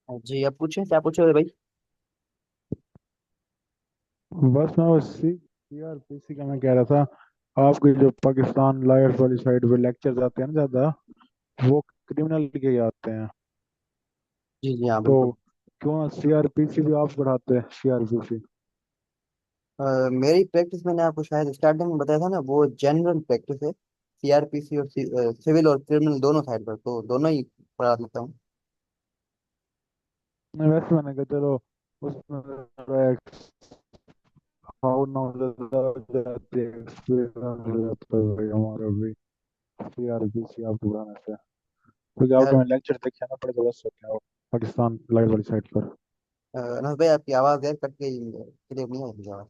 जी अब पूछे क्या पूछे भाई। बस मैं वो सीआरपीसी का मैं कह रहा था। आपके जो पाकिस्तान लायर्स वाली साइड पे लेक्चर आते हैं ना ज्यादा, वो क्रिमिनल के ही आते हैं। जी जी हाँ तो बिल्कुल। क्यों ना सीआरपीसी भी आप पढ़ाते हैं, सीआरपीसी। मेरी प्रैक्टिस मैंने आपको शायद स्टार्टिंग में बताया था ना, वो जनरल प्रैक्टिस है। सीआरपीसी और सिविल और क्रिमिनल दोनों साइड पर, तो दोनों ही पढ़ा देता हूँ। नहीं, वैसे मैंने कहा चलो उसमें हाउ नॉलेज जाती है, एक्सपीरियंस हो जाता है भाई हमारा भी सीआरपीसी आपको पढ़ाने से। क्योंकि यार आपके मैं लेक्चर देखे ना पड़े जबरदस्त होते हैं वो, पाकिस्तान लाइव वाली साइड पर। अनस भाई, आपकी आवाज़ यार कट गई, क्लियर नहीं है मुझे आवाज़।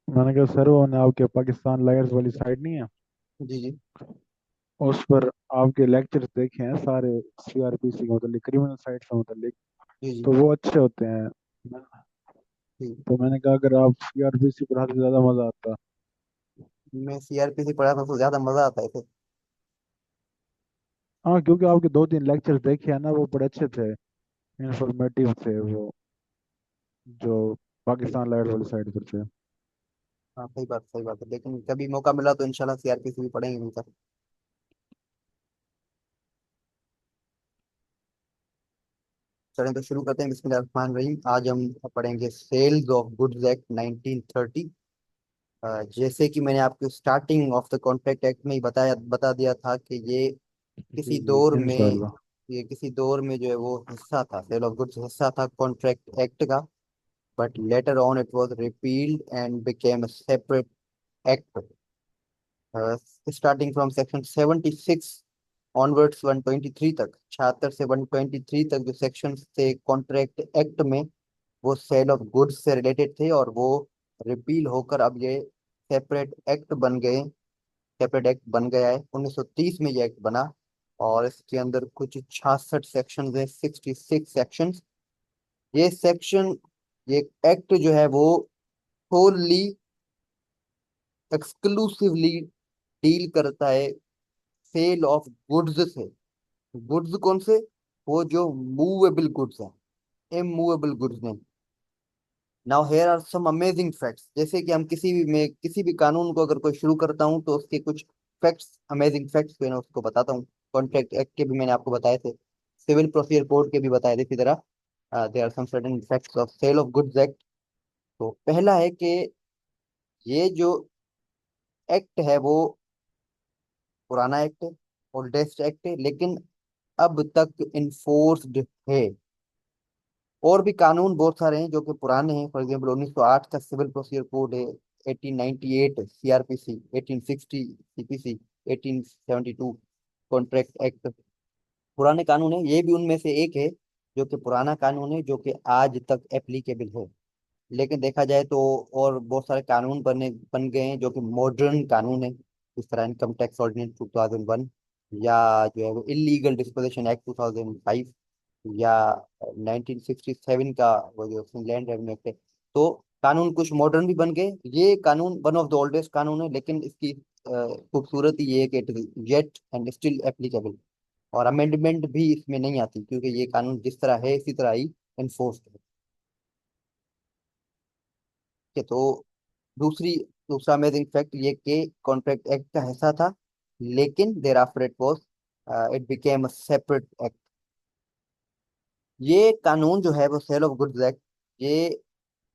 मैंने कहा सर वो ने आपके पाकिस्तान लायर्स वाली साइड नहीं है, जी जी उस पर आपके लेक्चर्स देखे हैं सारे, सीआरपीसी के मतलब क्रिमिनल साइड से मतलब। जी जी तो वो अच्छे होते हैं। जी। तो मैंने कहा अगर आप सीआरपीसी पढ़ाते तो ज्यादा मजा आता। मैं सीआरपीसी पढ़ा था तो ज़्यादा मज़ा आता है इसे। हाँ, क्योंकि आपके दो तीन लेक्चर देखे हैं ना, वो बड़े अच्छे थे, इंफॉर्मेटिव थे वो, जो पाकिस्तान लाइट वाली साइड पर थे। हाँ सही बात है, लेकिन कभी मौका मिला तो इंशाल्लाह सीआरपीसी भी पढ़ेंगे मिलकर। चलें तो शुरू करते हैं, बिस्मिल्लाहिर्रहमानिर्रहीम। आज हम पढ़ेंगे सेल्स ऑफ गुड्स एक्ट 1930। जैसे कि मैंने आपको starting of the contract act में ही बता दिया था कि जी किसी जी दौर में इंशाल्लाह। ये किसी दौर में जो है वो हिस्सा था, सेल ऑफ गुड्स हिस्सा था कॉन्ट्रैक्ट एक्ट का। But later on it was repealed and became a separate act. Starting from section 76 onwards 123 तक, 76 से 123 तक जो सेक्शन थे कॉन्ट्रैक्ट एक्ट में, वो सेल ऑफ गुड्स से रिलेटेड थे, और वो रिपील होकर अब ये सेपरेट एक्ट बन गए। सेपरेट एक्ट बन गया है 1930 में ये एक्ट बना। और इसके अंदर कुछ 66 सेक्शन है, 66 सेक्शन। ये सेक्शन, ये एक्ट जो है वो होली एक्सक्लूसिवली डील करता है सेल ऑफ गुड्स से। गुड्स कौन से? वो जो मूवेबल गुड्स हैं, इमूवेबल गुड्स नहीं। Now here are some amazing facts. जैसे कि हम किसी भी कानून को अगर कोई शुरू करता हूँ तो उसके कुछ फैक्ट्स, अमेजिंग फैक्ट्स मैंने उसको बताता हूँ। कॉन्ट्रैक्ट एक्ट के भी मैंने आपको बताए थे, सिविल प्रोसीजर कोड के भी बताए थे इसी तरह। There are some certain facts of sale of goods act. तो पहला है कि ये जो एक्ट है वो पुराना एक्ट है, ओल्डेस्ट एक्ट है, लेकिन अब तक इन्फोर्स्ड है। और भी कानून बहुत सारे हैं जो कि पुराने हैं। फॉर एग्जाम्पल 1908 का सिविल प्रोसीजर कोड है, 1898 सीआरपीसी, 1860 सीपीसी, 1872 कॉन्ट्रैक्ट एक्ट। पुराने कानून है, ये भी उनमें से एक है जो कि पुराना कानून है, जो कि आज तक एप्लीकेबल है। लेकिन देखा जाए तो और बहुत सारे कानून बन गए हैं जो कि मॉडर्न कानून है। इस तरह इनकम टैक्स ऑर्डिनेंस 2001, या जो है वो इलीगल डिस्पोजिशन एक्ट 2005, या 1967 का वो जो लैंड रेवेन्यू एक्ट है। तो कानून कुछ मॉडर्न भी बन गए। ये कानून वन ऑफ द ओल्डेस्ट कानून है, लेकिन इसकी खूबसूरती ये है कि it is yet and still applicable. और अमेंडमेंट भी इसमें नहीं आती, क्योंकि ये कानून जिस तरह है इसी तरह ही एनफोर्स है। ठीक है, तो दूसरा अमेजिंग फैक्ट ये कि कॉन्ट्रैक्ट एक्ट का हिस्सा था, लेकिन there after it was it became a separate act. ये कानून जो है वो सेल ऑफ गुड्स एक्ट, ये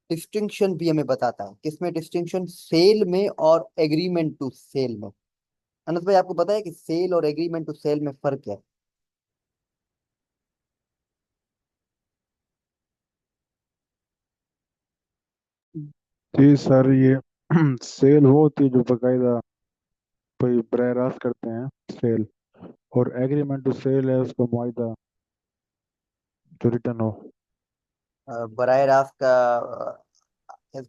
डिस्टिंक्शन भी हमें बताता है। किसमें डिस्टिंक्शन? सेल में और एग्रीमेंट टू सेल में। अनस भाई, आपको पता है कि सेल और एग्रीमेंट टू सेल में फर्क है? जी सर, ये सेल वो होती है जो बकायदा कोई बरह रास्त करते हैं, सेल। और एग्रीमेंट टू सेल है उसका मुआहदा जो रिटर्न हो। बराह रास्त का, एज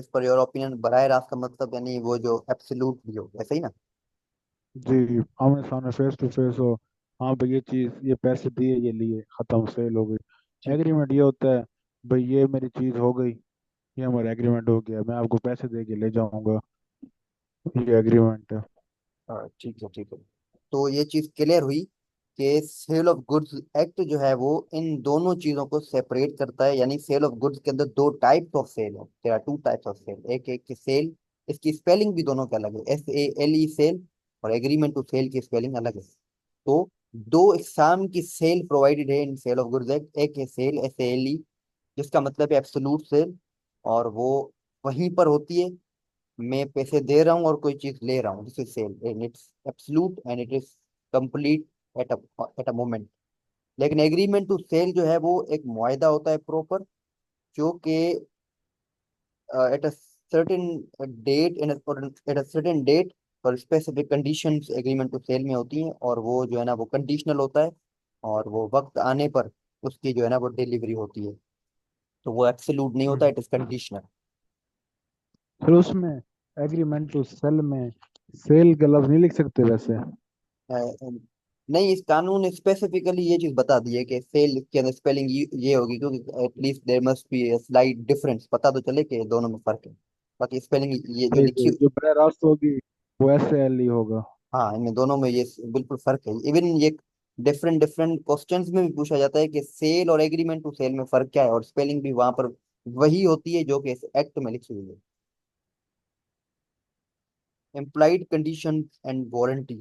पर योर ओपिनियन, बराह रास्त का मतलब यानी वो जो एब्सोल्यूट भी हो, ऐसे ही ना? जी, आमने सामने फेस टू फेस हो। हाँ भाई, ये चीज़, ये पैसे दिए, ये लिए, खत्म, सेल हो गई। ठीक। एग्रीमेंट ये होता है, भाई ये मेरी चीज़ हो गई, ये हमारा एग्रीमेंट हो गया, मैं आपको पैसे दे के ले जाऊंगा, ये एग्रीमेंट है। ठीक है ठीक है। तो ये चीज क्लियर हुई कि सेल ऑफ गुड्स एक्ट जो है वो इन दोनों चीजों को सेपरेट करता है। यानी सेल ऑफ गुड्स के अंदर दो टाइप्स ऑफ सेल है, there are two types of sale. एक एक सेल, इसकी स्पेलिंग भी दोनों के अलग है, SALE सेल, और एग्रीमेंट टू सेल की स्पेलिंग अलग है। तो दो इकसाम की सेल प्रोवाइडेड है इन सेल ऑफ गुड्स एक्ट। एक है सेल SALE, जिसका मतलब है एब्सोलूट सेल, और वो वहीं पर होती है, मैं पैसे दे रहा हूँ और कोई चीज ले रहा हूँ, this is sale and it's absolute and it is complete at a moment. लेकिन एग्रीमेंट टू सेल जो है वो एक मुआहदा होता है प्रॉपर, जो कि at a certain date at a certain date और specific conditions agreement to cell में होती हैं, और वो जो है ना वो कंडीशनल होता है, और वो वक्त आने पर उसकी जो है ना वो डिलीवरी होती है। तो वो एब्सोल्यूट नहीं होता, हम्म। It is conditional. फिर उसमें एग्रीमेंट टू सेल में सेल का लफ्ज नहीं लिख सकते वैसे? नहीं, इस कानून ने स्पेसिफिकली ये चीज बता दी है कि सेल के अंदर स्पेलिंग ये होगी, क्योंकि at least there must be a slight difference, पता तो चले कि दोनों में फर्क है। बाकी स्पेलिंग ये जो वही लिखी, तो, जो बरह रास्त होगी वो ऐसे एल ही होगा। हाँ इनमें दोनों में ये बिल्कुल फर्क है। इवन ये डिफरेंट डिफरेंट क्वेश्चंस में भी पूछा जाता है कि सेल और एग्रीमेंट टू सेल में फर्क क्या है, और स्पेलिंग भी वहां पर वही होती है जो कि इस एक्ट में लिखी हुई है। एम्प्लॉयड कंडीशन एंड वारंटी,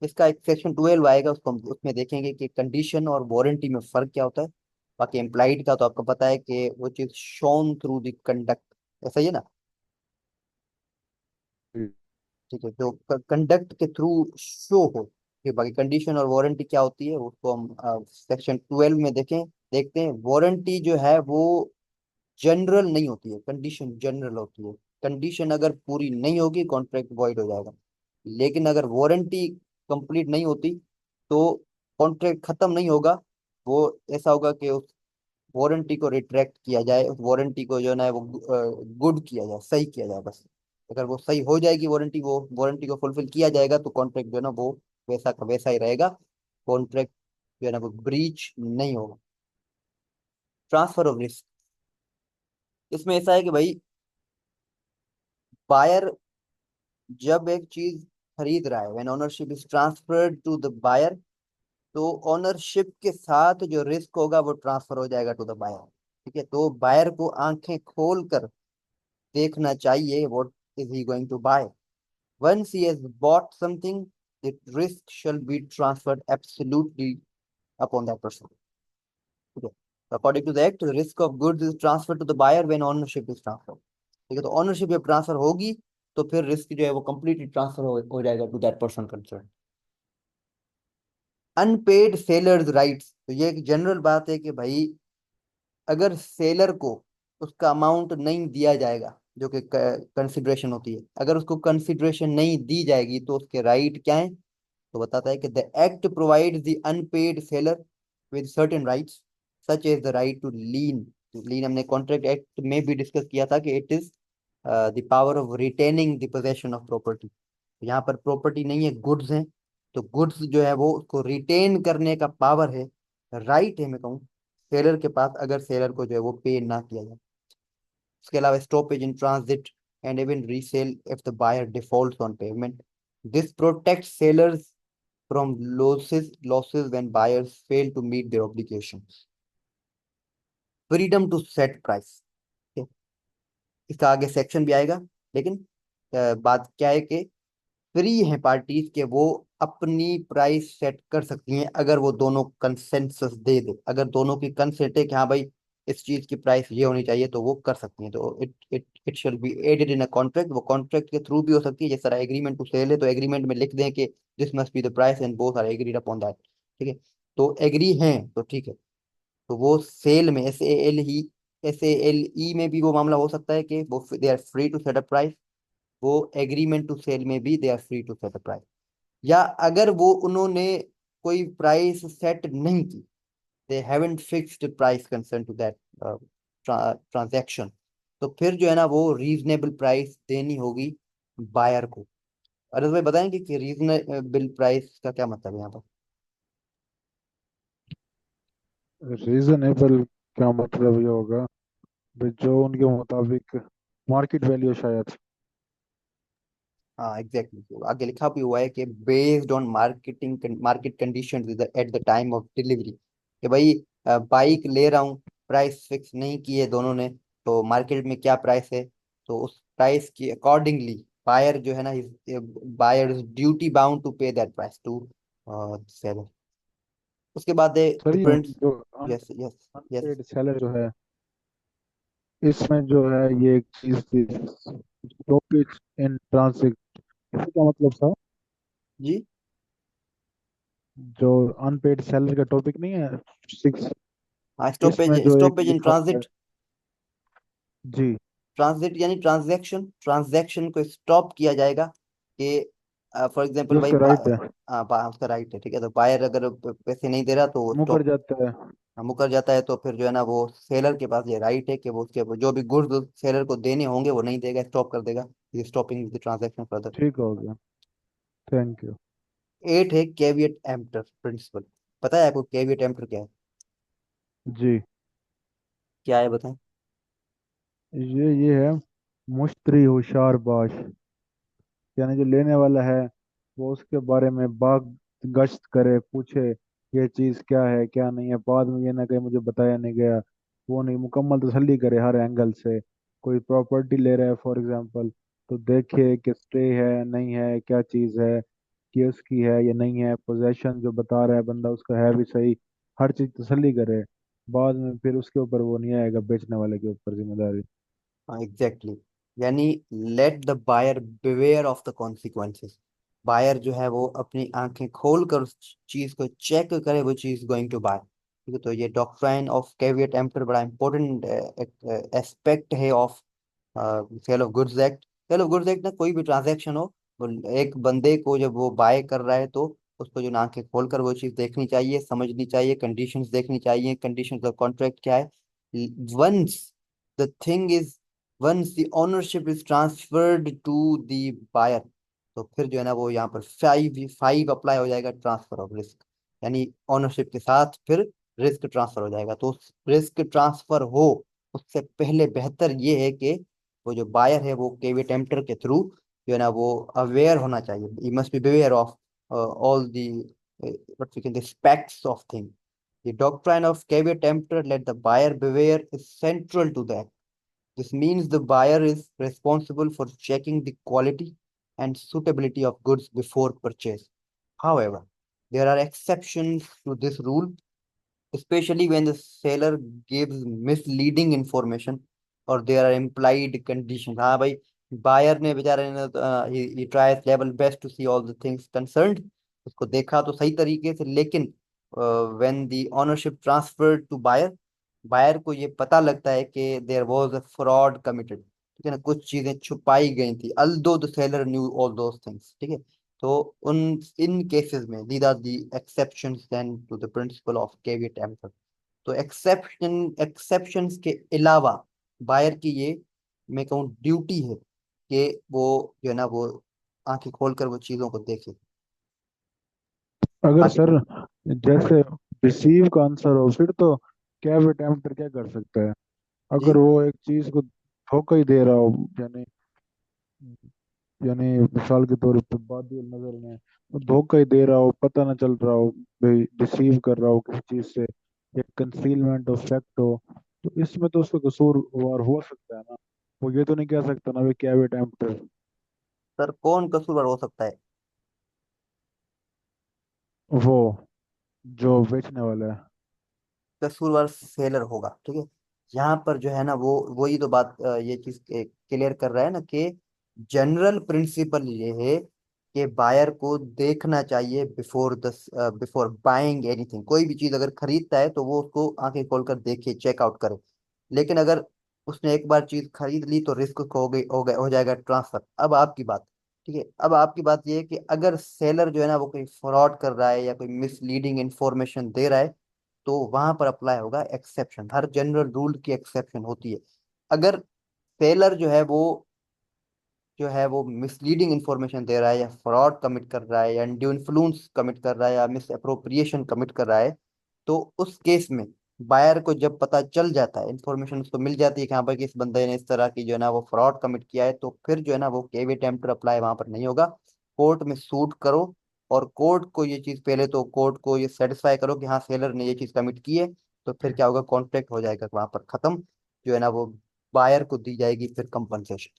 इसका एक सेक्शन 12 आएगा, उसको हम उसमें देखेंगे कि कंडीशन और वारंटी में फर्क क्या होता है। बाकी एम्प्लॉयड का तो आपको पता है कि वो चीज शोन थ्रू द कंडक्ट, ऐसा ही है ना। ठीक है, जो कंडक्ट के थ्रू शो हो। कि बाकी कंडीशन और वारंटी क्या होती है उसको हम सेक्शन 12 में देखते हैं। वारंटी जो है वो जनरल नहीं होती है, कंडीशन जनरल होती है। कंडीशन अगर पूरी नहीं होगी कॉन्ट्रैक्ट वॉइड हो जाएगा, लेकिन अगर वारंटी कंप्लीट नहीं होती तो कॉन्ट्रैक्ट खत्म नहीं होगा। वो ऐसा होगा कि उस वारंटी को रिट्रैक्ट किया जाए, उस वारंटी को जो है ना वो गुड किया जाए, सही किया जाए बस। अगर वो सही हो जाएगी वारंटी, वो वारंटी को फुलफिल किया जाएगा, तो कॉन्ट्रैक्ट जो है ना वो वैसा का वैसा ही रहेगा। कॉन्ट्रैक्ट जो है ना वो ब्रीच नहीं होगा। ट्रांसफर ऑफ रिस्क, इसमें ऐसा है कि भाई बायर जब एक चीज खरीद रहा है, when ownership is transferred to the buyer, तो ओनरशिप के साथ जो रिस्क होगा वो ट्रांसफर हो जाएगा टू द बायर। ठीक है, तो बायर को आंखें खोल कर देखना चाहिए what is he going to buy. Once he has bought something, the risk shall be transferred absolutely upon that person. ठीक है, according to the act risk of goods is transfer to the buyer when ownership is transfer. ठीक है, तो ownership जब transfer होगी तो फिर risk जो है वो कंप्लीटली ट्रांसफर हो जाएगा to that person concern. Unpaid sellers rights, तो ये एक जनरल बात है कि भाई अगर सेलर को उसका अमाउंट नहीं दिया जाएगा, जो कि कंसिडरेशन होती है, अगर उसको कंसिडरेशन नहीं दी जाएगी तो उसके राइट क्या है। तो बताता है कि the act provides the unpaid seller with certain rights, such as the right to lien. Lien हमने कॉन्ट्रैक्ट एक्ट में भी डिस्कस किया था कि it is the power of retaining the possession of property. यहाँ पर प्रॉपर्टी नहीं है, गुड्स हैं, तो गुड्स जो है वो उसको रिटेन करने का पावर है, राइट है मैं कहूँ, सेलर के पास, अगर सेलर को जो है वो पे ना किया जाए। उसके अलावा stoppage in transit and even resale if the buyer defaults on payment, this protects sellers from losses when buyers fail to meet their obligations. Freedom to set price, इसका आगे सेक्शन भी आएगा, लेकिन बात क्या है कि फ्री हैं पार्टीज के वो अपनी प्राइस सेट कर सकती हैं, अगर वो दोनों कंसेंसस दे दे, अगर दोनों की कंसेंट है कि हाँ भाई इस चीज की प्राइस ये होनी चाहिए, तो वो कर सकती हैं। तो it it it shall be added in a contract, वो कॉन्ट्रैक्ट के थ्रू भी हो सकती है। जिस तरह एग्रीमेंट टू सेल है तो एग्रीमेंट में लिख दें कि this must be the price and both are agreed upon that. ठीक है, तो एग्री हैं तो ठीक है। तो वो सेल में SALE में भी वो मामला हो सकता है कि वो they are free to set a price. वो एग्रीमेंट टू सेल में भी they are free to set a price. या अगर वो उन्होंने कोई प्राइस सेट नहीं की, they haven't fixed price concern to that transaction, तो फिर जो है ना वो रीजनेबल प्राइस देनी होगी बायर को। अरे भाई बताएंगे कि रीजनेबल प्राइस का क्या मतलब है यहाँ पर। रीजनेबल क्या मतलब ये होगा भाई, जो उनके मुताबिक मार्केट वैल्यू शायद। हाँ एग्जैक्टली, आगे लिखा भी हुआ है कि based on market condition at the time of delivery, कि भाई बाइक ले रहा हूँ, प्राइस फिक्स नहीं की है दोनों ने, तो मार्केट में क्या प्राइस है, तो उस प्राइस के अकॉर्डिंगली बायर जो है ना, buyer is duty bound to pay that price to seller. उसके बाद है सर ये डिफरेंट। जो yes yes yes. Unpaid seller जो है, इसमें जो है ये एक चीज थी, स्टॉपेज इन ट्रांसिट, इसका क्या मतलब था? जी। जो अनपेड सेलर का टॉपिक नहीं है, सिक्स, हाँ, स्टॉपेज इसमें जो एक स्टॉपेज इन लिखा हुआ है। ट्रांजिट। जी। ट्रांजिट यानी ट्रांजैक्शन, ट्रांजैक्शन को स्टॉप किया जाएगा कि फॉर एग्जांपल जो भाई उसका राइट है, उसका राइट है, ठीक है, तो बायर अगर पैसे नहीं दे रहा तो वो मुकर स्टॉप, जाता है। मुकर जाता है, तो फिर जो है ना वो सेलर के पास ये राइट है कि वो उसके जो भी गुड्स सेलर को देने होंगे वो नहीं देगा, स्टॉप कर देगा, स्टॉपिंग द ट्रांजैक्शन फर्दर। ठीक हो गया। Thank you. 8 है कैविएट एम्पटर प्रिंसिपल। पता है आपको कैविएट एम्पटर क्या है? जी, क्या है बताएं। ये है मुश्तरी होशियार बाश, यानी जो लेने वाला है वो उसके बारे में बाग गश्त करे, पूछे ये चीज़ क्या है क्या नहीं है, बाद में ये ना कहे मुझे बताया नहीं गया। वो नहीं, मुकम्मल तसल्ली करे हर एंगल से। कोई प्रॉपर्टी ले रहा है फॉर एग्जांपल, तो देखे कि स्टे है नहीं है, क्या चीज़ है, कि उसकी है या नहीं है, पोजेशन जो बता रहा है बंदा उसका है भी सही, हर चीज़ तसल्ली करे। बाद में फिर उसके ऊपर वो नहीं आएगा, बेचने वाले के ऊपर जिम्मेदारी। हाँ एग्जैक्टली, यानी let the buyer beware of the consequences. Buyer जो है वो अपनी आंखें खोल कर उस चीज को चेक करे, वो चीज गोइंग टू बाय, ठीक है। तो ये डॉक्ट्राइन ऑफ कैविएट एम्पटर बड़ा इंपॉर्टेंट एस्पेक्ट है of sale of goods act. Sale of goods act ना, कोई भी ट्रांजैक्शन हो, वो एक बंदे को जब वो बाय कर रहा है तो उसको जो ना आंखें खोल कर वो चीज देखनी चाहिए, समझनी चाहिए, कंडीशंस देखनी चाहिए, कंडीशंस ऑफ कॉन्ट्रैक्ट क्या है। Once the thing is once the ownership is transferred to the buyer, तो फिर जो है ना वो यहाँ पर फाइव फाइव अप्लाई हो जाएगा, ट्रांसफर ऑफ रिस्क, यानी ओनरशिप के साथ फिर रिस्क ट्रांसफर हो जाएगा। तो रिस्क ट्रांसफर हो उससे पहले बेहतर ये है कि वो जो बायर है वो केवी टेम्पटर के थ्रू जो है ना वो अवेयर होना चाहिए, he must be aware of all the what we can the aspects of thing. The doctrine of caveat emptor, let the buyer beware, is central to that. This means the buyer is responsible for checking the quality and suitability of goods before purchase. However, there are exceptions to this rule, especially when the seller gives misleading information or there are implied conditions। हाँ भाई, buyer ने बेचारे ने he tries level best to see all the things concerned, उसको देखा तो सही तरीके से, लेकिन when the ownership transferred to buyer, buyer को ये पता लगता है कि there was a fraud committed, ठीक है ना, कुछ चीजें छुपाई गई थी, although the seller knew all those things, ठीक है। तो उन इन केसेस में these are the exceptions then to the principle of caveat emptor. तो एक्सेप्शंस के अलावा बायर की ये, मैं कहूँ, ड्यूटी है कि वो जो है ना वो आंखें खोलकर वो चीजों को देखे। अगर आगे सर जैसे रिसीव का आंसर हो, फिर तो कैब अटेम्प्टर क्या कर सकता है? अगर जी। वो एक चीज को धोखा ही दे रहा हो, यानी यानी मिसाल के तौर पे बादल नजर में वो धोखा ही दे रहा हो, पता ना चल रहा हो, भाई डिसीव कर रहा हो किसी चीज से, या कंसीलमेंट ऑफ फैक्ट हो, तो इसमें तो उसका कसूरवार हो सकता है ना। वो ये तो नहीं कह सकता ना वे कैब अटेम्प्टर। सर कौन कसूरवार हो सकता है? वो जो बेचने वाला है। कसूरवार सेलर होगा, ठीक है। यहाँ पर जो है ना वो वही तो बात ये चीज क्लियर कर रहा है ना कि जनरल प्रिंसिपल ये है कि बायर को देखना चाहिए बिफोर बाइंग एनीथिंग। कोई भी चीज अगर खरीदता है तो वो उसको आंखें खोलकर देखे, चेकआउट करे। लेकिन अगर उसने एक बार चीज खरीद ली तो रिस्क हो जाएगा ट्रांसफर। अब आपकी बात, ठीक है, अब आपकी बात ये है कि अगर सेलर जो है ना वो कोई फ्रॉड कर रहा है या कोई मिसलीडिंग इंफॉर्मेशन दे रहा है, तो वहां पर अप्लाई होगा एक्सेप्शन। हर जनरल रूल की एक्सेप्शन होती है। अगर सेलर जो है वो मिसलीडिंग इंफॉर्मेशन दे रहा है या फ्रॉड कमिट कर रहा है या अनड्यू इन्फ्लुएंस कमिट कर रहा है या मिस अप्रोप्रिएशन कमिट कर रहा है, तो उस केस में बायर को जब पता चल जाता है, इंफॉर्मेशन उसको मिल जाती है कि हाँ भाई कि इस बंदे ने इस तरह की जो है ना वो फ्रॉड कमिट किया है, तो फिर जो है ना वो केवी टेम्पर अप्लाई वहां पर नहीं होगा। कोर्ट में सूट करो, और कोर्ट को ये चीज, पहले तो कोर्ट को ये सेटिस्फाई करो कि हाँ सेलर ने ये चीज कमिट की है, तो फिर क्या होगा, कॉन्ट्रैक्ट हो जाएगा वहां पर खत्म, जो है ना वो बायर को दी जाएगी फिर कंपनसेशन।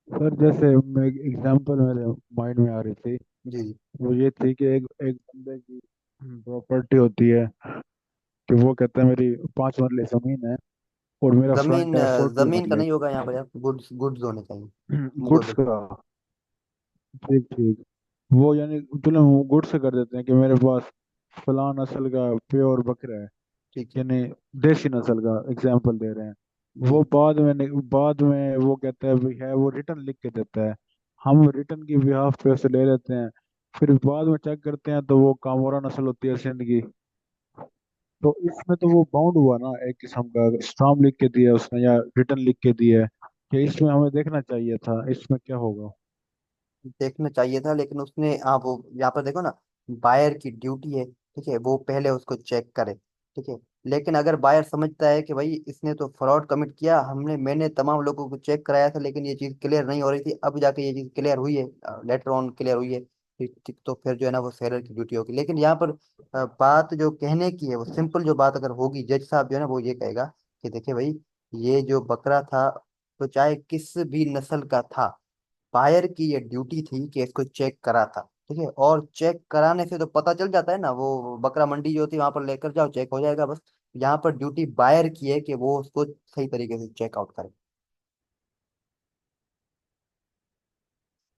सर जैसे मैं एग्जांपल मेरे माइंड में आ रही थी, जी जी। वो ये थी कि एक एक बंदे की प्रॉपर्टी होती है, कि वो कहता है मेरी 5 मरले जमीन है और मेरा जमीन फ्रंट है 40 जमीन का मरले नहीं होगा यहाँ पर यार, गुड्स गुड्स होने चाहिए, गुड्स मूवेबल। का। ठीक ठीक। वो यानी चलो वो गुड्स से कर देते हैं कि मेरे पास फलां नस्ल का प्योर बकरा है, ठीक है। यानी देसी नस्ल का एग्जाम्पल दे रहे हैं। जी। वो बाद में वो कहता है भी है, वो रिटर्न लिख के देता है, हम रिटर्न की बिहाफ पे उसे ले लेते हैं, फिर बाद में चेक करते हैं तो वो कामोरा नस्ल होती है सिंध की। तो इसमें तो वो बाउंड हुआ ना, एक किस्म का स्टाम्प लिख के दिया उसने या रिटर्न लिख के दिया है, कि इसमें हमें देखना चाहिए था इसमें क्या होगा। देखना चाहिए था, लेकिन उसने, हाँ वो यहाँ पर देखो ना, बायर की ड्यूटी है, ठीक है, वो पहले उसको चेक करे, ठीक है। लेकिन अगर बायर समझता है कि भाई इसने तो फ्रॉड कमिट किया, मैंने तमाम लोगों को चेक कराया था लेकिन ये चीज़ क्लियर नहीं हो रही थी, अब जाके ये चीज़ क्लियर हुई है, लेटर ऑन क्लियर हुई है, ठीक ठीक, तो फिर जो है ना वो सेलर की ड्यूटी होगी। लेकिन यहाँ पर बात जो कहने की है, वो सिंपल जो बात अगर होगी, जज साहब जो है ना वो ये कहेगा कि देखिए भाई, ये जो बकरा था, तो चाहे किस भी नस्ल का था, बायर की ये ड्यूटी थी कि इसको चेक करा था, ठीक है। और चेक कराने से तो पता चल जाता है ना, वो बकरा मंडी जो होती है वहां पर लेकर जाओ, चेक हो जाएगा बस। यहाँ पर ड्यूटी बायर की है कि वो उसको सही तरीके से चेक आउट करे।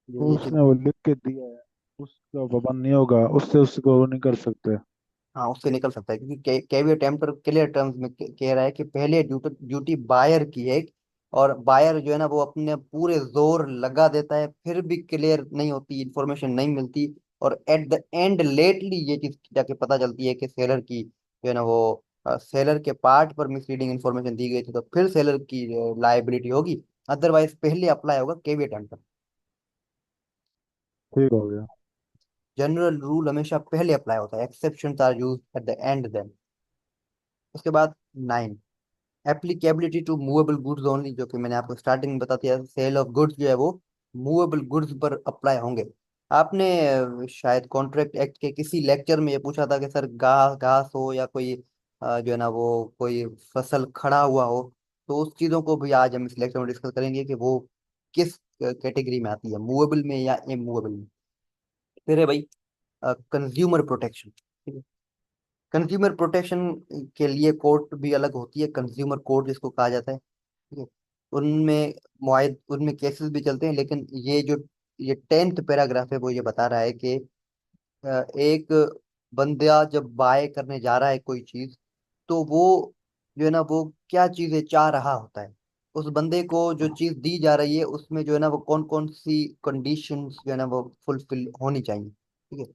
तो ये चीज। उसने वो लिख के दिया है, उसका पाबंद नहीं होगा, उससे उसको वो नहीं कर सकते। हाँ, उससे निकल सकता है, क्योंकि केवीए टेम्पर क्लियर टर्म्स में कह रहा है कि पहले ड्यूटी ड्यूटी बायर की है, और बायर जो है ना वो अपने पूरे जोर लगा देता है, फिर भी क्लियर नहीं होती, इंफॉर्मेशन नहीं मिलती, और एट द एंड लेटली ये चीज जाके पता चलती है कि सेलर की जो है ना वो सेलर के पार्ट पर मिसलीडिंग इंफॉर्मेशन दी गई थी, तो फिर सेलर की लाइबिलिटी होगी। अदरवाइज पहले अप्लाई होगा केवीए टेम्पर। ठीक हो गया। जनरल रूल हमेशा पहले अप्लाई होता है, exception are use at the end then. उसके बाद 9, applicability to movable goods only, जो कि मैंने आपको स्टार्टिंग में बता दिया, सेल ऑफ गुड्स जो है वो मूवेबल गुड्स पर अप्लाई होंगे। आपने शायद कॉन्ट्रैक्ट एक्ट के किसी लेक्चर में ये पूछा था कि सर घास घास हो या कोई जो है ना वो कोई फसल खड़ा हुआ हो, तो उस चीज़ों को भी आज हम इस लेक्चर में डिस्कस करेंगे कि वो किस कैटेगरी में आती है, मूवेबल में या इमूवेबल में। फिर है भाई कंज्यूमर प्रोटेक्शन। कंज्यूमर प्रोटेक्शन के लिए कोर्ट भी अलग होती है, कंज्यूमर कोर्ट जिसको कहा जाता है, ठीक है। उनमें मुआयद उनमें केसेस भी चलते हैं, लेकिन ये 10th पैराग्राफ है, वो ये बता रहा है कि एक बंदा जब बाय करने जा रहा है कोई चीज, तो वो जो है ना वो क्या चीजें चाह रहा होता है, उस बंदे को जो चीज दी जा रही है उसमें जो है ना वो कौन कौन सी कंडीशंस जो है ना वो फुलफिल होनी चाहिए, ठीक है।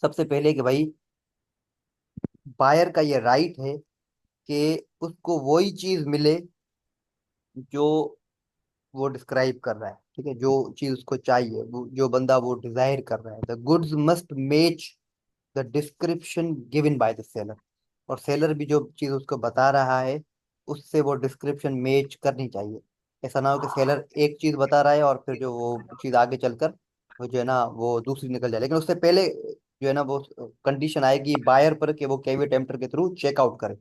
सबसे पहले कि भाई बायर का ये राइट है कि उसको वही चीज मिले जो वो डिस्क्राइब कर रहा है, ठीक है, जो चीज उसको चाहिए, वो जो बंदा वो डिजायर कर रहा है, the goods must match the description given by the seller. और सेलर भी जो चीज उसको बता रहा है उससे वो डिस्क्रिप्शन मैच करनी चाहिए। ऐसा ना हो कि सेलर एक चीज बता रहा है और फिर जो वो चीज आगे चलकर वो जो है ना वो दूसरी निकल जाए, लेकिन उससे पहले जो है ना वो कंडीशन आएगी बायर पर कि वो केवी टेम्पर के थ्रू चेकआउट करे।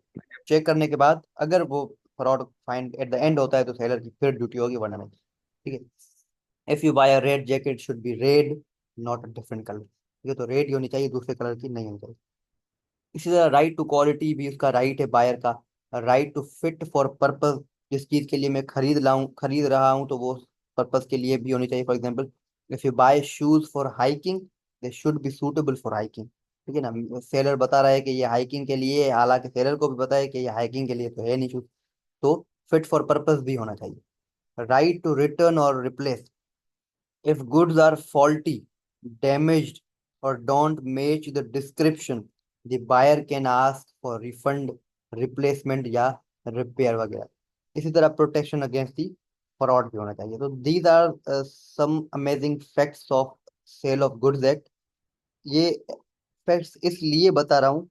चेक करने के बाद अगर वो fraud find at the and होता है, तो सेलर की फिर ड्यूटी होगी, वरना नहीं, ठीक है। If you buy a red jacket should be red, not a different colour, ठीक है, तो रेड ही होनी चाहिए, दूसरे कलर की नहीं होनी चाहिए। इसी तरह राइट टू क्वालिटी भी उसका राइट है बायर का। Right to fit for purpose, जिस चीज के लिए मैं खरीद रहा हूँ तो वो पर्पस के लिए भी होनी चाहिए। For example, if you bye shoes for hiking, they should be suitable for hiking, ठीक है ना। सेलर बता रहा है कि ये हाइकिंग के लिए है, हालांकि सेलर को भी पता है कि ये हाइकिंग के लिए तो है नहीं शूज, तो फिट फॉर पर्पस भी होना चाहिए। राइट टू रिटर्न और replace, if goods are faulty, damaged, or don't match the description, the buyer can ask for refund, replacement या रिपेयर वगैरह। इसी तरह प्रोटेक्शन अगेंस्ट दी फ्रॉड भी होना चाहिए। तो these are some amazing facts of sale of goods act. ये facts इसलिए बता रहा हूँ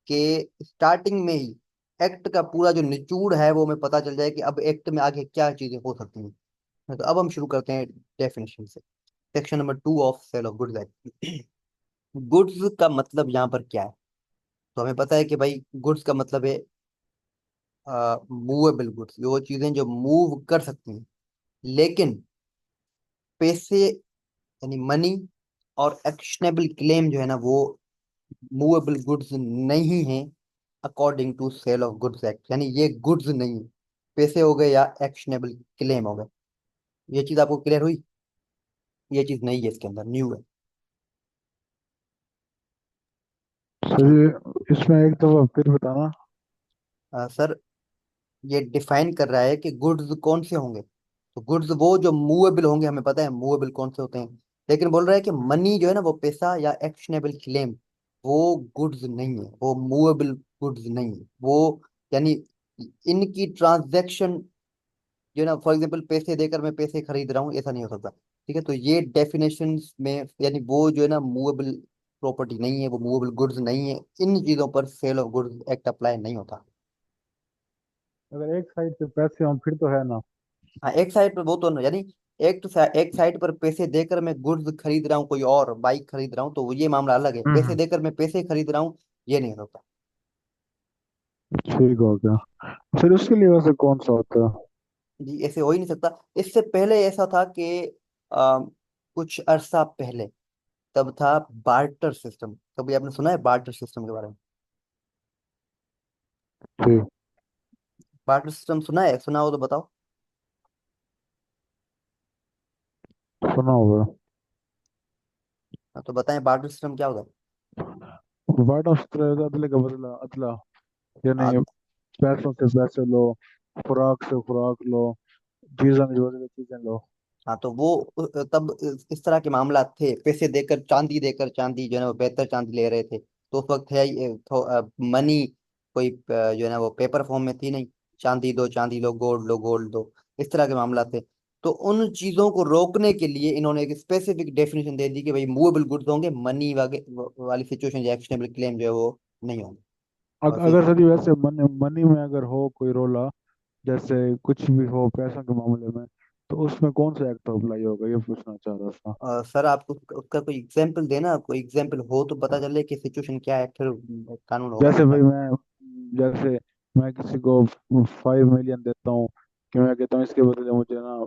कि स्टार्टिंग में ही एक्ट का पूरा जो निचोड़ है वो हमें पता चल जाए कि अब एक्ट में आगे क्या चीजें हो सकती हैं। तो अब हम शुरू करते हैं डेफिनेशन से। Section number 2 of sale of goods act. Goods का मतलब यहाँ पर क्या है? तो हमें पता है कि भाई गुड्स का मतलब है मूवेबल गुड्स, वो चीजें जो मूव कर सकती हैं। लेकिन पैसे यानी मनी और एक्शनेबल क्लेम जो है ना वो मूवेबल गुड्स नहीं है according to sale of goods act. यानी ये गुड्स नहीं है, पैसे हो गए या एक्शनेबल क्लेम हो गए। ये चीज आपको क्लियर हुई? ये चीज नहीं है, इसके अंदर न्यू है। सर ये इसमें एक दफा फिर बताना। सर, ये डिफाइन कर रहा है कि गुड्स कौन से होंगे। तो गुड्स वो जो मूवेबल होंगे, हमें पता है मूवेबल कौन से होते हैं। लेकिन बोल रहा है कि मनी जो है ना वो पैसा या एक्शनेबल क्लेम, वो गुड्स नहीं है, वो मूवेबल गुड्स नहीं है वो। यानी इनकी ट्रांजैक्शन जो है ना, फॉर एग्जांपल पैसे देकर मैं पैसे खरीद रहा हूँ, ऐसा नहीं हो सकता। ठीक है, तो ये डेफिनेशन में यानी वो जो है ना मूवेबल प्रॉपर्टी नहीं है, वो मूवेबल गुड्स नहीं है। इन चीजों पर sale of goods act apply नहीं होता। अगर एक साइड पे पैसे हों फिर तो है ना। हाँ, एक साइड पर वो तो यानी एक साइड पर पैसे देकर मैं गुड्स खरीद रहा हूँ, कोई और बाइक खरीद रहा हूँ, तो ये मामला अलग है। पैसे हम्म। देकर मैं पैसे खरीद रहा हूँ, ये नहीं होता। ठीक हो गया। फिर उसके लिए वैसे कौन सा होता है? जी, ऐसे हो ही नहीं सकता। इससे पहले ऐसा था कि आ, कुछ अरसा पहले तब था बार्टर सिस्टम। कभी आपने सुना है बार्टर सिस्टम के बारे में? ठीक। बार्टर सिस्टम सुना है? सुना हो तो बताओ। सुना होगा। हाँ, तो बताएं बार्टर सिस्टम क्या होता वार्ड ऑफ अदले का बदला अदला, है? यानी पैसों से पैसे लो, खुराक से खुराक लो, चीजों की बदले चीजें लो। हाँ, तो वो तब इस तरह के मामला थे। पैसे देकर चांदी, देकर चांदी जो है ना वो बेहतर चांदी ले रहे थे। तो उस वक्त है मनी कोई जो है ना वो पेपर फॉर्म में थी नहीं। चांदी दो चांदी लो, गोल्ड लो गोल्ड दो, इस तरह के मामला थे। तो उन चीजों को रोकने के लिए इन्होंने एक स्पेसिफिक डेफिनेशन दे दी कि भाई मूवेबल गुड्स होंगे, मनी वाली सिचुएशन या एक्शनेबल क्लेम जो है वो नहीं होंगे। और फिर अगर सर वैसे मनी मनी में अगर हो कोई रोला, जैसे कुछ भी हो पैसों के मामले में, तो उसमें कौन सा एक्ट अप्लाई होगा ये पूछना चाह रहा था। सर, आपको उसका कोई एग्जाम्पल देना, कोई एग्जाम्पल हो तो पता चले कि सिचुएशन क्या है, फिर कानून होगा ना जैसे भाई उसका। जैसे मैं किसी को 5 मिलियन देता हूँ, कि मैं कहता हूँ इसके बदले मुझे ना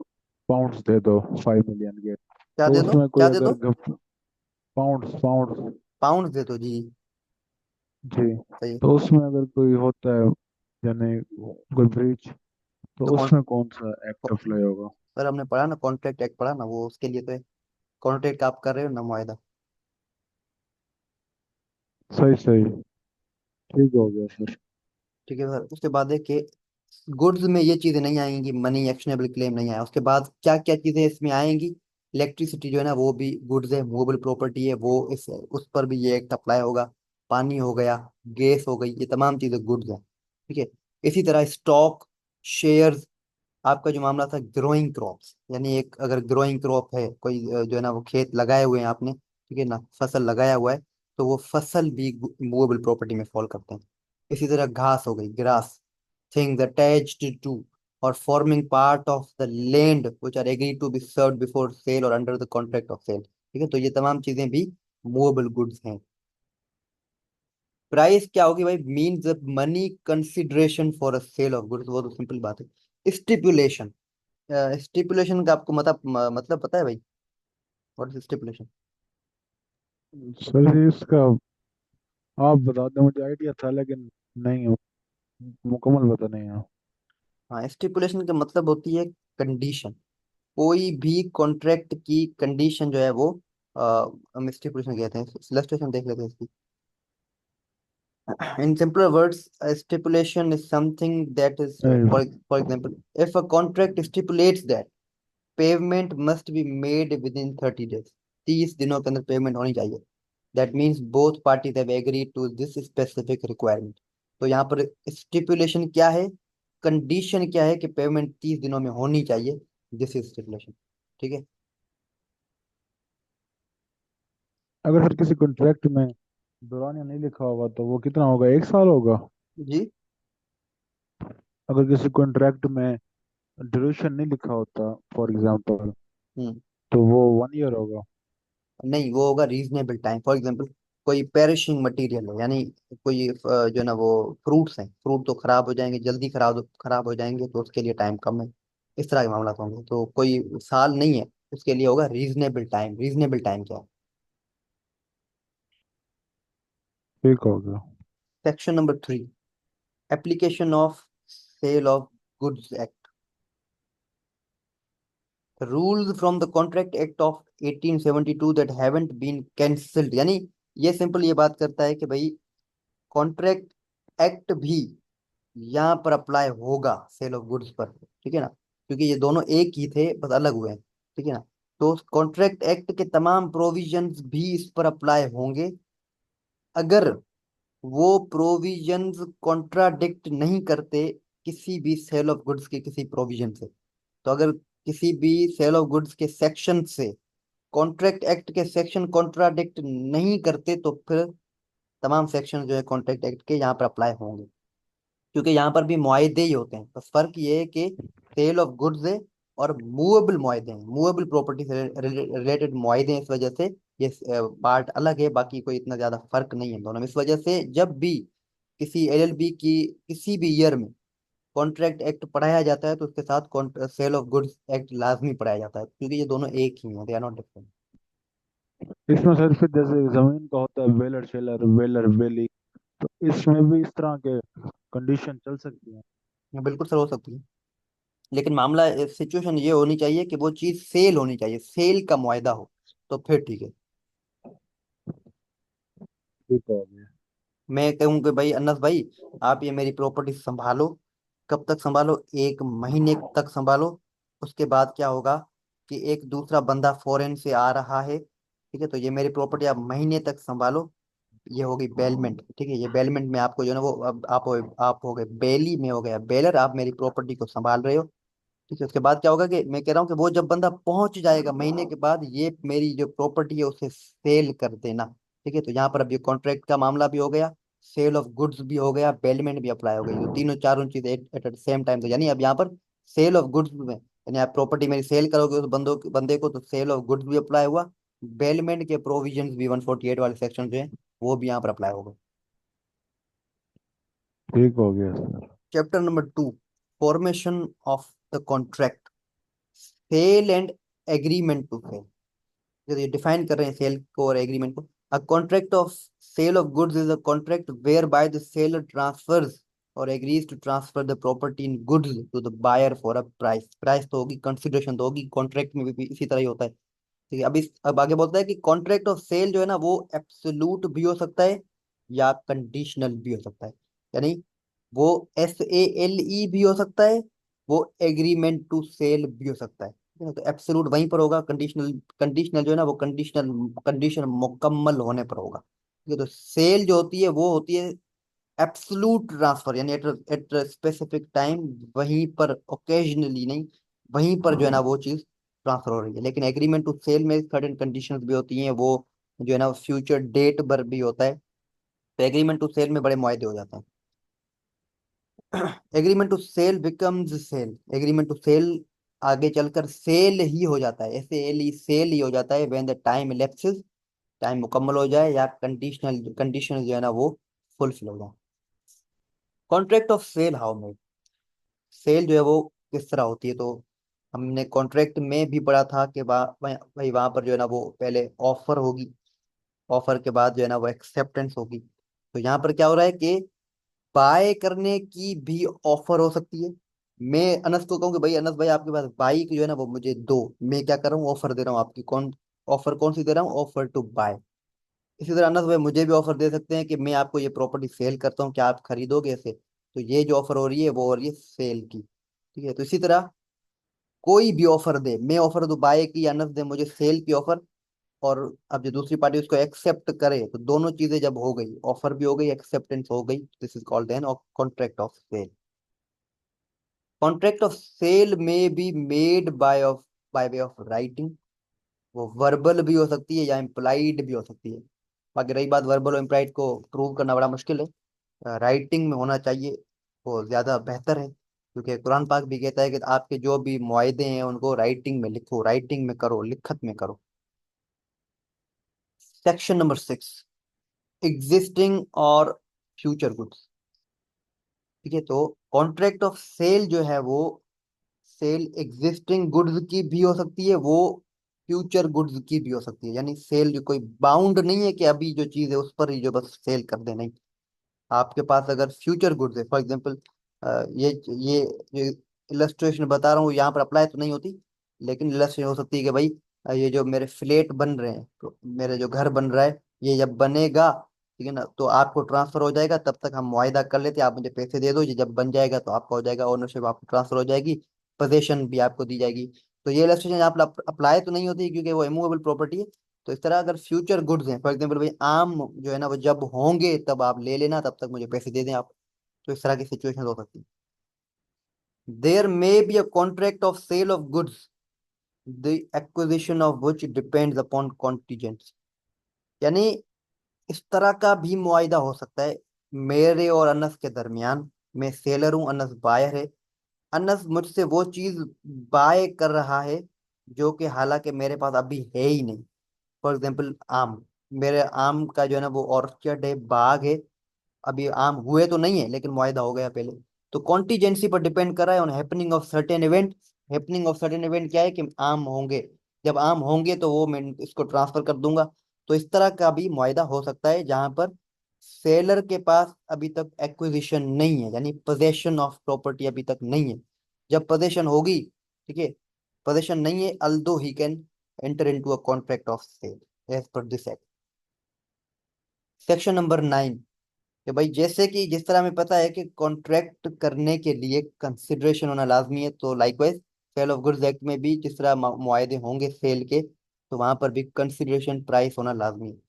पाउंड्स दे दो 5 मिलियन के, क्या तो दे दो? उसमें कोई क्या दे अगर दो? Pounds pounds. पाउंड दे दो जी। जी। सही। तो उसमें अगर कोई होता है, यानी कोई ब्रीच, तो तो कौन? उसमें कौन सा एक्ट अप्लाई होगा? सर, हमने पढ़ा ना, कॉन्ट्रैक्ट एक्ट पढ़ा ना, वो उसके लिए तो है। कॉन्ट्रैक्ट आप कर रहे हो ना, मुआयदा। सही सही। ठीक हो गया सर। ठीक है सर, उसके बाद है कि गुड्स में ये चीजें नहीं आएंगी, मनी एक्शनेबल क्लेम नहीं आया। उसके बाद क्या क्या चीजें इसमें आएंगी? इलेक्ट्रिसिटी जो है ना वो भी गुड्स है, मूवेबल प्रॉपर्टी है, वो इस उस पर भी ये एक्ट अप्लाई होगा। पानी हो गया, गैस हो गई, ये तमाम चीजें गुड्स हैं। ठीक है। इसी तरह स्टॉक, शेयर्स, आपका जो मामला था ग्रोइंग क्रॉप्स, यानी एक अगर ग्रोइंग क्रॉप है कोई जो है ना वो खेत लगाए हुए हैं आपने, ठीक है ना, फसल लगाया हुआ है, तो वो फसल भी मूवेबल प्रॉपर्टी में फॉल करते हैं। इसी तरह घास हो गई, ग्रास, थिंग्स अटैच्ड टू और forming part of the land which are agree to be served before sale और under the contract of sale. ठीक है, तो ये तमाम चीजें भी मूवेबल गुड्स हैं। प्राइस क्या होगी भाई? Means money consideration for a sale of goods, वो तो सिंपल बात है। स्टिपुलेशन, स्टिपुलेशन का आपको मतलब पता है भाई? What is stipulation? सर इसका आप बता दें, मुझे आइडिया था लेकिन नहीं मुकम्मल पता नहीं है। हाँ, स्टिपुलेशन का मतलब होती है कंडीशन। कोई भी कॉन्ट्रैक्ट की कंडीशन जो है वो हम स्टिपुलेशन कहते हैं। इलस्ट्रेशन देख लेते हैं इसकी। In simpler words, a stipulation is something that is, नहीं, for example, if a contract stipulates that payment must be made within 30 days, 30 दिनों के अंदर पेमेंट होनी चाहिए, that means both parties have agreed to this specific requirement. तो यहाँ पर stipulation क्या है, कंडीशन क्या है कि पेमेंट 30 दिनों में होनी चाहिए, दिस इज स्टिपुलेशन। ठीक है। अगर सर किसी कॉन्ट्रैक्ट में दौरान या नहीं लिखा होगा तो वो कितना होगा, 1 साल होगा? जी। अगर किसी कॉन्ट्रैक्ट में ड्यूरेशन नहीं लिखा होता, फॉर एग्जांपल, हम्म। तो वो 1 ईयर होगा। नहीं, वो होगा रीजनेबल टाइम। फॉर एग्जांपल, कोई पेरिशिंग मटेरियल है, यानी कोई जो है ना वो फ्रूट्स हैं, फ्रूट तो खराब हो जाएंगे, जल्दी खराब हो जाएंगे, तो उसके लिए टाइम कम है। इस तरह के मामला होंगे, तो कोई साल नहीं है, उसके लिए होगा रीजनेबल टाइम। रीजनेबल टाइम क्या है? ठीक हो गया। Section number 3, application of sale of goods act. Rules from the contract act of 1872 that haven't been cancelled, यानी ये सिंपल ये बात करता है कि भाई कॉन्ट्रैक्ट एक्ट भी यहाँ पर अप्लाई होगा सेल ऑफ गुड्स पर, ठीक है ना, क्योंकि ये दोनों एक ही थे, बस अलग हुए हैं, ठीक है ना। तो कॉन्ट्रैक्ट एक्ट के तमाम प्रोविजंस भी इस पर अप्लाई होंगे, अगर वो प्रोविजंस कॉन्ट्राडिक्ट नहीं करते किसी भी सेल ऑफ गुड्स के किसी प्रोविजन से। तो अगर किसी भी सेल ऑफ गुड्स के सेक्शन से कॉन्ट्रैक्ट एक्ट के सेक्शन कॉन्ट्राडिक्ट नहीं करते, तो फिर तमाम सेक्शन जो है कॉन्ट्रैक्ट एक्ट के यहाँ पर अप्लाई होंगे, क्योंकि यहाँ पर भी मुआहदे ही होते हैं। बस फर्क ये है कि सेल ऑफ गुड्स है और मूवेबल मुआहदे हैं, मूवेबल प्रॉपर्टी से रिलेटेड मुआहदे हैं, इस वजह से ये पार्ट अलग है, बाकी कोई इतना ज्यादा फर्क नहीं है दोनों में। इस वजह से जब भी किसी एलएलबी की किसी भी ईयर में कॉन्ट्रैक्ट एक्ट पढ़ाया जाता है, तो उसके साथ सेल ऑफ गुड्स एक्ट लाजमी पढ़ाया जाता है, क्योंकि ये दोनों एक ही हैं, दे आर नॉट डिफरेंट। इसमें सिर्फ जैसे जमीन का होता है वेलर शेलर, वेलर वेली, तो इसमें भी इस तरह के कंडीशन चल सकती है। बिल्कुल सर, हो सकती है, लेकिन मामला सिचुएशन ये होनी चाहिए कि वो चीज सेल होनी चाहिए, सेल का मुआयदा हो, तो फिर ठीक है। ठीक हो गया। मैं कहूँ कि भाई अनस भाई, आप ये मेरी प्रॉपर्टी संभालो। कब तक संभालो? 1 महीने तक संभालो। उसके बाद क्या होगा कि एक दूसरा बंदा फॉरेन से आ रहा है, ठीक है, तो ये मेरी प्रॉपर्टी आप महीने तक संभालो। ये होगी बेलमेंट, ठीक है, ये बेलमेंट में आपको जो है ना वो, अब आप हो गए बेली, में हो गया बेलर, आप मेरी प्रॉपर्टी को संभाल रहे हो। ठीक है, उसके बाद क्या होगा कि मैं कह रहा हूँ कि वो जब बंदा पहुंच जाएगा महीने के बाद, ये मेरी जो प्रॉपर्टी है उसे सेल कर देना। ठीक है, तो यहाँ पर अब ये कॉन्ट्रैक्ट का मामला भी हो गया, सेल ऑफ गुड्स भी हो गया, बेलमेंट भी अप्लाई हो गई, तो तीनों चारों चीजें एट सेम टाइम। तो यानी अब यहाँ पर सेल ऑफ गुड्स में, यानी आप प्रॉपर्टी मेरी सेल करोगे उस बंदे को, तो सेल ऑफ गुड्स भी अप्लाई हुआ, बेलमेंट के प्रोविजंस भी 148 वाले सेक्शन जो है वो भी यहाँ पर अप्लाई हो गए। ठीक हो गया sir. Chapter number 2, formation of the contract, sale and agreement to sale. जब ये डिफाइन कर रहे हैं सेल को और एग्रीमेंट को, a contract of sale of goods is a contract whereby the seller transfers और agrees to transfer the property in goods to the buyer for a price. Price तो होगी, consideration तो होगी, contract में भी इसी तरह ही होता है। ठीक है, अब आगे बोलता है कि कॉन्ट्रैक्ट ऑफ सेल जो है ना वो एब्सोल्यूट भी हो सकता है या कंडीशनल भी हो सकता है, यानी वो SALE भी हो सकता है, वो एग्रीमेंट टू सेल भी हो सकता है, ठीक है। तो एब्सोल्यूट वहीं पर होगा, कंडीशनल कंडीशनल जो है ना वो कंडीशन मुकम्मल होने पर होगा, ठीक है। तो सेल जो होती है वो होती है एब्सोल्यूट ट्रांसफर, यानी एट स्पेसिफिक टाइम, वहीं पर, ओकेजनली नहीं, वहीं पर जो है ना वो चीज ट्रांसफर हो रही है। लेकिन एग्रीमेंट टू सेल में सर्टेन कंडीशंस भी होती हैं, वो जो है ना फ्यूचर डेट पर भी होता है, तो एग्रीमेंट टू सेल में बड़े मुआयदे हो जाते हैं। Agreement to sale becomes sale, agreement to sale आगे चलकर सेल ही हो जाता है, SALE सेल ही हो जाता है व्हेन द टाइम इलेप्सेस, टाइम मुकम्मल हो जाए या कंडीशनल कंडीशन जो है ना वो फुलफिल हो जाए। Contract of sale how made, sale जो है वो किस तरह होती है, तो हमने कॉन्ट्रैक्ट में भी पढ़ा था कि भाई वहां पर जो है ना वो पहले ऑफर होगी, ऑफर के बाद जो है ना वो एक्सेप्टेंस होगी। तो यहाँ पर क्या हो रहा है कि बाय करने की भी ऑफर हो सकती है। मैं अनस को कहूँ कि भाई अनस भाई आपके पास बाइक जो है ना वो मुझे दो, मैं क्या कर रहा हूँ, ऑफर दे रहा हूँ आपकी, ऑफर कौन सी दे रहा हूँ, ऑफर टू बाय। इसी तरह अनस भाई मुझे भी ऑफर दे सकते हैं कि मैं आपको ये प्रॉपर्टी सेल करता हूँ, क्या आप खरीदोगे इसे, तो ये जो ऑफर हो रही है वो हो रही है सेल की, ठीक है। तो इसी तरह कोई भी ऑफर दे, मैं ऑफर दूं बाय की, अनस दे मुझे सेल की ऑफर, और अब जो दूसरी पार्टी उसको एक्सेप्ट करे, तो दोनों चीजें जब हो गई, ऑफर भी हो गई, एक्सेप्टेंस हो गई, this is called then contract of sale. Contract of sale may be made by way of writing, वो वर्बल भी हो सकती है या इम्प्लाइड भी हो सकती है। बाकी रही बात वर्बल और इम्प्लाइड को प्रूव करना बड़ा मुश्किल है, राइटिंग में होना चाहिए, वो ज्यादा बेहतर है, क्योंकि कुरान पाक भी कहता है कि आपके जो भी मुआहदे हैं उनको राइटिंग में लिखो, राइटिंग में करो, लिखत में करो। सेक्शन नंबर 6, एग्जिस्टिंग और फ्यूचर गुड्स। ठीक है, तो कॉन्ट्रैक्ट ऑफ सेल जो है वो सेल एग्जिस्टिंग गुड्स की भी हो सकती है, वो फ्यूचर गुड्स की भी हो सकती है। यानी सेल जो कोई बाउंड नहीं है कि अभी जो चीज है उस पर ही जो बस सेल कर दे, नहीं। आपके पास अगर फ्यूचर गुड्स है, फॉर एग्जांपल ये ये इलस्ट्रेशन बता रहा हूँ, यहाँ पर अप्लाई तो नहीं होती, लेकिन इलस्ट्रेशन हो सकती है कि भाई ये जो मेरे फ्लैट बन रहे हैं, तो मेरे जो घर बन रहा है, ये जब बनेगा, ठीक है ना, तो आपको ट्रांसफर हो जाएगा, तब तक हम मुआयदा कर लेते हैं, आप मुझे पैसे दे दो, ये जब बन जाएगा तो आपका हो जाएगा, ओनरशिप आपको ट्रांसफर हो जाएगी, पोजेशन भी आपको दी जाएगी। तो ये इलस्ट्रेशन यहाँ पर अप्लाई तो नहीं होती क्योंकि वो इमूवेबल प्रॉपर्टी है। तो इस तरह अगर फ्यूचर गुड्स हैं, फॉर एग्जाम्पल भाई आम जो है ना वो जब होंगे तब आप ले लेना, तब तक मुझे पैसे दे दें आप। तो इस तरह की सिचुएशन हो सकती है। There may be a contract of sale of goods the acquisition of which depends upon contingents. यानी इस तरह का भी मुआयदा हो सकता है मेरे और अनस के दरमियान। मैं सेलर हूँ, अनस बायर है। अनस मुझसे वो चीज बाय कर रहा है जो कि हालांकि मेरे पास अभी है ही नहीं। फॉर एग्जाम्पल आम, मेरे आम का जो है ना वो ऑर्चर्ड है, बाग है, अभी आम हुए तो नहीं है लेकिन मुआयदा हो गया पहले। तो कॉन्टीजेंसी पर डिपेंड कर रहा है on happening of certain event. Happening of certain event क्या है कि आम होंगे, जब आम होंगे तो वो मैं इसको ट्रांसफर कर दूंगा। तो इस तरह का भी मुआयदा हो सकता है जहां पर सेलर के पास अभी तक एक्विजिशन नहीं है, यानी पोजेशन ऑफ प्रॉपर्टी अभी तक नहीं है। जब पोजेशन होगी, ठीक है, पोजेशन नहीं है, although he can enter into a contract of sale as per this act. Section number 9, कि भाई जैसे कि जिस तरह हमें पता है कि कॉन्ट्रैक्ट करने के लिए कंसिडरेशन होना लाजमी है, तो likewise sale of goods act में भी जिस तरह मुआयदे होंगे सेल के, तो वहां पर भी कंसिडरेशन प्राइस होना लाजमी है।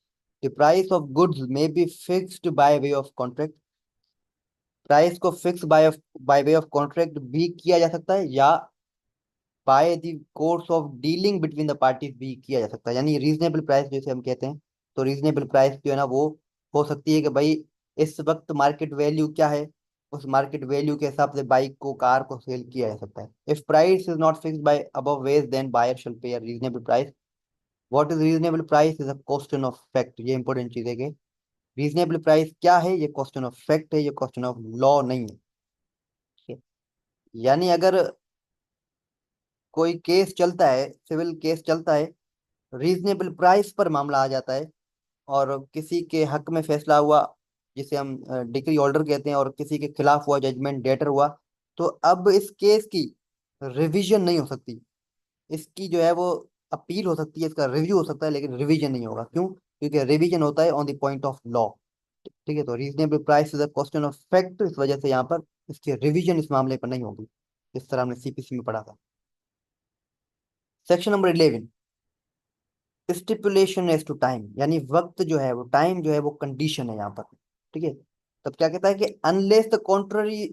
The price of goods may be fixed by way of contract. Price को fix by way of contract भी किया जा सकता है, या by the course of dealing between the parties भी किया जा सकता है। यानी रीजनेबल प्राइस जैसे हम कहते हैं, तो रीजनेबल प्राइस जो है ना वो हो सकती है कि भाई इस वक्त मार्केट वैल्यू क्या है, उस मार्केट वैल्यू के हिसाब से बाइक को, कार को सेल किया जा सकता है। If price is not fixed by above ways then buyer shall pay a reasonable price. What is reasonable price is a question of fact. ये इंपॉर्टेंट चीज है कि रीजनेबल प्राइस क्या है, ये क्वेश्चन ऑफ फैक्ट है, ये क्वेश्चन ऑफ लॉ नहीं है। ठीक है? यानी अगर कोई केस चलता है, सिविल केस चलता है, रीजनेबल प्राइस पर मामला आ जाता है और किसी के हक में फैसला हुआ, जिसे हम डिक्री ऑर्डर कहते हैं, और किसी के खिलाफ हुआ, जजमेंट डेटर हुआ, तो अब इस केस की रिवीजन नहीं हो सकती। इसकी जो है वो अपील हो सकती है, इसका रिव्यू हो सकता है, लेकिन रिवीजन नहीं होगा। क्यों? क्योंकि रिवीजन होता है on the point of law. ठीक है, तो reasonable price is a question of fact, इस वजह से यहाँ पर इसकी रिवीजन इस मामले पर नहीं होगी, इस तरह हमने सीपीसी में पढ़ा था। Section number 11, stipulation as to time. यानी वक्त जो है वो, टाइम जो है वो कंडीशन है यहाँ पर। ठीक है, तब क्या कहता है कि unless the contrary,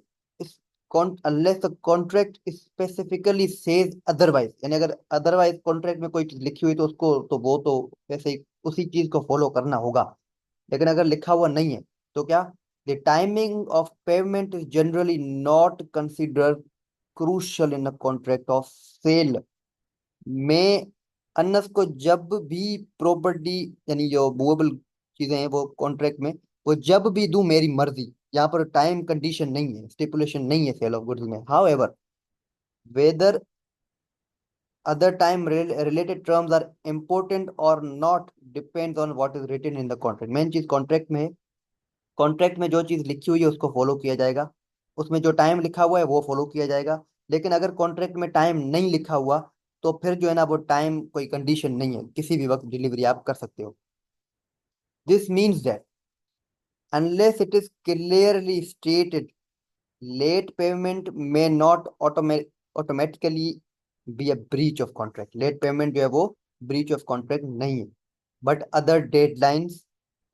unless the contract specifically says otherwise. यानी अगर अदरवाइज कॉन्ट्रैक्ट में कोई चीज लिखी हुई तो उसको तो वो तो वैसे ही उसी चीज को फॉलो करना होगा। लेकिन अगर लिखा हुआ नहीं है तो क्या, the timing of payment is generally not considered crucial in a contract of sale. मैं अनस को जब भी प्रॉपर्टी, यानी जो मूवेबल चीजें हैं वो कॉन्ट्रैक्ट में, वो जब भी दूं मेरी मर्जी, यहाँ पर टाइम कंडीशन नहीं है, स्टिपुलेशन नहीं है सेल ऑफ गुड्स में। However whether other time related terms are important और not depends on what is written in the contract. Main चीज कॉन्ट्रैक्ट में है, कॉन्ट्रैक्ट में जो चीज लिखी हुई है उसको फॉलो किया जाएगा, उसमें जो टाइम लिखा हुआ है वो फॉलो किया जाएगा। लेकिन अगर कॉन्ट्रैक्ट में टाइम नहीं लिखा हुआ तो फिर जो है ना वो टाइम कोई कंडीशन नहीं है, किसी भी वक्त डिलीवरी आप कर सकते हो। This means that unless it is clearly stated, late payment may not automatically be a breach of contract। Late payment जो है वो ब्रीच ऑफ कॉन्ट्रैक्ट नहीं है, बट अदर डेडलाइंस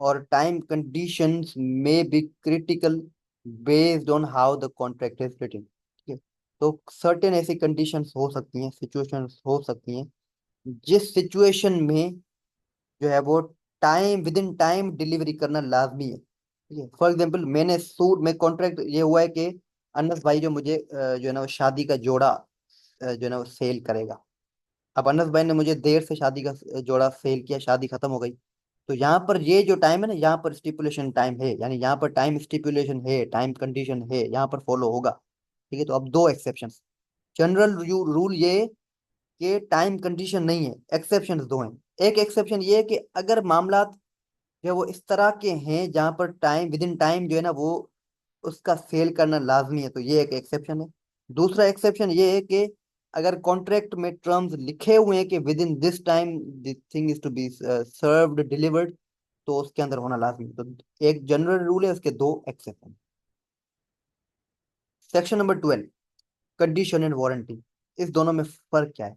और टाइम कंडीशंस में be critical based on how the contract is written. ठीक है, तो सर्टेन ऐसी कंडीशंस हो सकती हैं, सिचुएशंस हो सकती हैं जिस सिचुएशन में जो है वो time, with in time delivery करना लाजमी है, ठीक है। फॉर एग्जाम्पल मैंने सूट में कॉन्ट्रैक्ट ये हुआ है कि अनस भाई जो मुझे जो है ना वो शादी का जोड़ा जो है ना वो सेल करेगा। अब अनस भाई ने मुझे देर से शादी का जोड़ा सेल किया, शादी खत्म हो गई। तो यहाँ पर ये जो टाइम है ना, यहाँ पर स्टिपुलेशन टाइम है, यानी यहाँ पर टाइम स्टिपुलेशन है, टाइम कंडीशन है, यहाँ पर फॉलो होगा, ठीक है। तो अब दो एक्सेप्शन, जनरल रूल ये कि टाइम कंडीशन नहीं है, एक्सेप्शन दो हैं। एक एक्सेप्शन ये है कि अगर मामला जो है वो इस तरह के हैं जहाँ पर टाइम, विद इन टाइम जो है ना वो उसका सेल करना लाजमी है, तो ये एक एक्सेप्शन है। दूसरा एक्सेप्शन ये है कि अगर कॉन्ट्रैक्ट में टर्म्स लिखे हुए हैं कि within this time this thing is to be served delivered, तो उसके अंदर होना लाजमी है। तो एक जनरल रूल है, उसके दो exception. Section number 12, condition and warranty, इस दोनों में फर्क क्या है?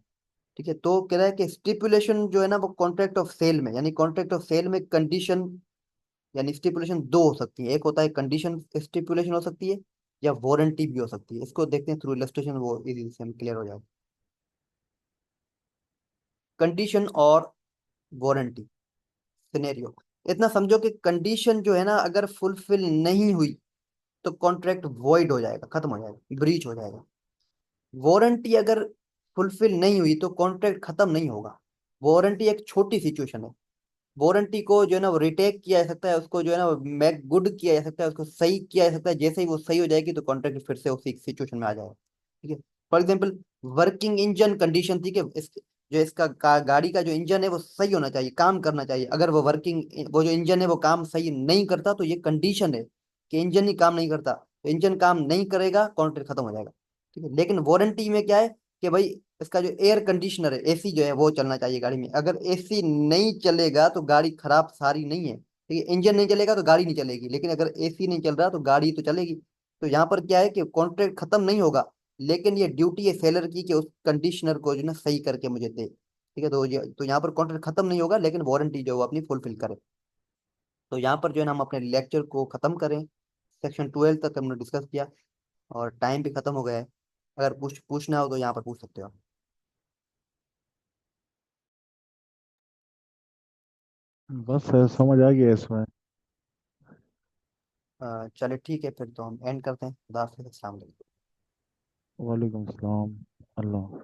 ठीक है, तो कह रहा है कि स्टिपुलेशन जो है ना वो कॉन्ट्रैक्ट ऑफ सेल में, यानी कॉन्ट्रैक्ट ऑफ सेल में कंडीशन यानी स्टिपुलेशन दो हो सकती है। एक होता है कंडीशन स्टिपुलेशन हो सकती है, या वारंटी भी हो सकती है। इसको देखते हैं थ्रू इलस्ट्रेशन, वो इजी से हम क्लियर हो जाए। कंडीशन और वारंटी सिनेरियो, इतना समझो कि कंडीशन जो है ना अगर फुलफिल नहीं हुई तो कॉन्ट्रैक्ट वॉइड हो जाएगा, खत्म हो जाएगा, ब्रीच हो जाएगा। वारंटी अगर फुलफिल नहीं हुई तो कॉन्ट्रैक्ट खत्म नहीं होगा। वारंटी एक छोटी सिचुएशन है, वारंटी को जो है ना वो रिटेक किया जा सकता है, उसको जो है ना मेक गुड किया जा सकता है, उसको सही किया जा सकता है। जैसे ही वो सही हो जाएगी तो कॉन्ट्रैक्ट फिर से उसी सिचुएशन में आ जाएगा, ठीक है। For example working engine condition थी कि जो इसका गाड़ी का जो इंजन है वो सही होना चाहिए, काम करना चाहिए। अगर वो वो जो इंजन है वो काम सही नहीं करता तो ये कंडीशन है कि इंजन ही काम नहीं करता, तो इंजन काम नहीं करेगा, कॉन्ट्रैक्ट खत्म हो जाएगा, ठीक है। लेकिन वारंटी में क्या है कि भाई इसका जो एयर कंडीशनर है, एसी जो है वो चलना चाहिए गाड़ी में। अगर एसी नहीं चलेगा तो गाड़ी खराब सारी नहीं है, ठीक है। इंजन नहीं चलेगा तो गाड़ी नहीं चलेगी, लेकिन अगर एसी नहीं चल रहा तो गाड़ी तो चलेगी। तो यहाँ पर क्या है कि कॉन्ट्रैक्ट खत्म नहीं होगा, लेकिन ये ड्यूटी है सेलर की कि उस कंडीशनर को जो है ना सही करके मुझे दे, ठीक है। तो यहाँ पर कॉन्ट्रैक्ट खत्म नहीं होगा, लेकिन वारंटी जो है वो अपनी फुलफिल करे। तो यहाँ पर जो है ना हम अपने लेक्चर को खत्म करें। सेक्शन 12 तक हमने डिस्कस किया, और टाइम भी खत्म हो गया है। अगर पूछना हो तो यहाँ पर पूछ सकते हो। बस समझ आ गया इसमें। चलिए ठीक है, फिर तो हम एंड करते हैं। खुदा हाफिज़, अस्सलाम वालेकुम। वालेकुम सलाम। अल्लाह।